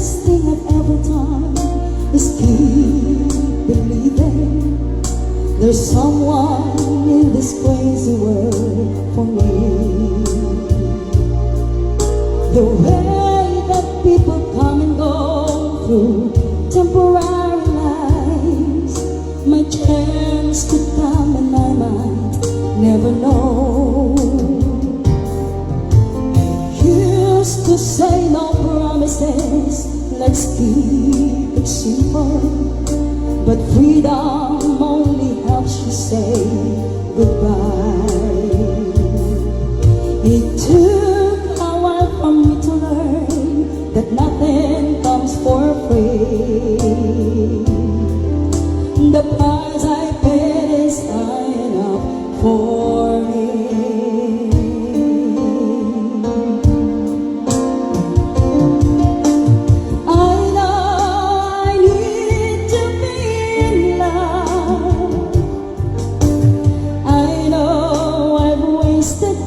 best thing I've ever done is keep believing there's someone in this crazy world for me. The way that people come and go through temporary lives, my chance could come and I might never know. Used to say no promises, let's keep it simple, but freedom only helps you say goodbye. It took a while for me to learn that nothing comes for free. The price I paid is high enough for me.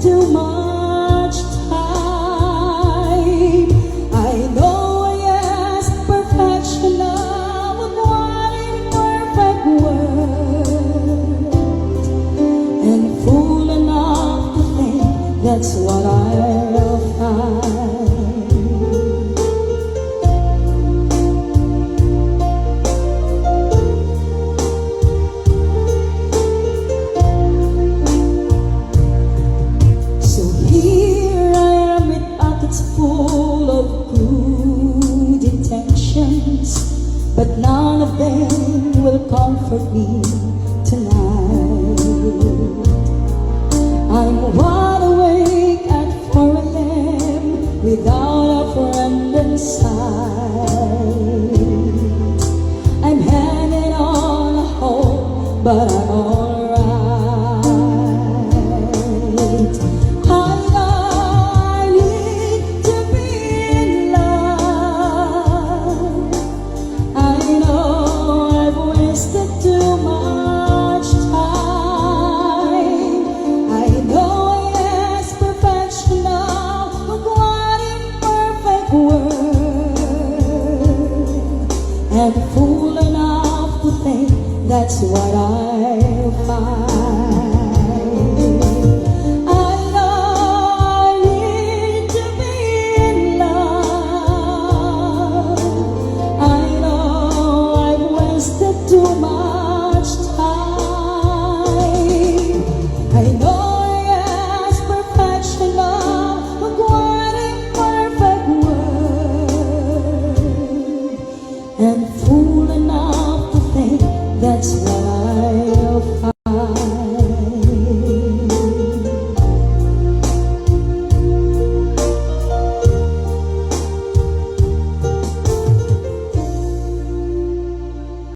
Too much time. I know I asked perfection of one imperfect world, and fool enough to think that's what I'll find. Full of good intentions, but none of them will comfort me tonight. I'm wide awake at 4 a.m. without a friend in sight. I'm hanging on a hope, but I'm alright. And fool enough to think that's what I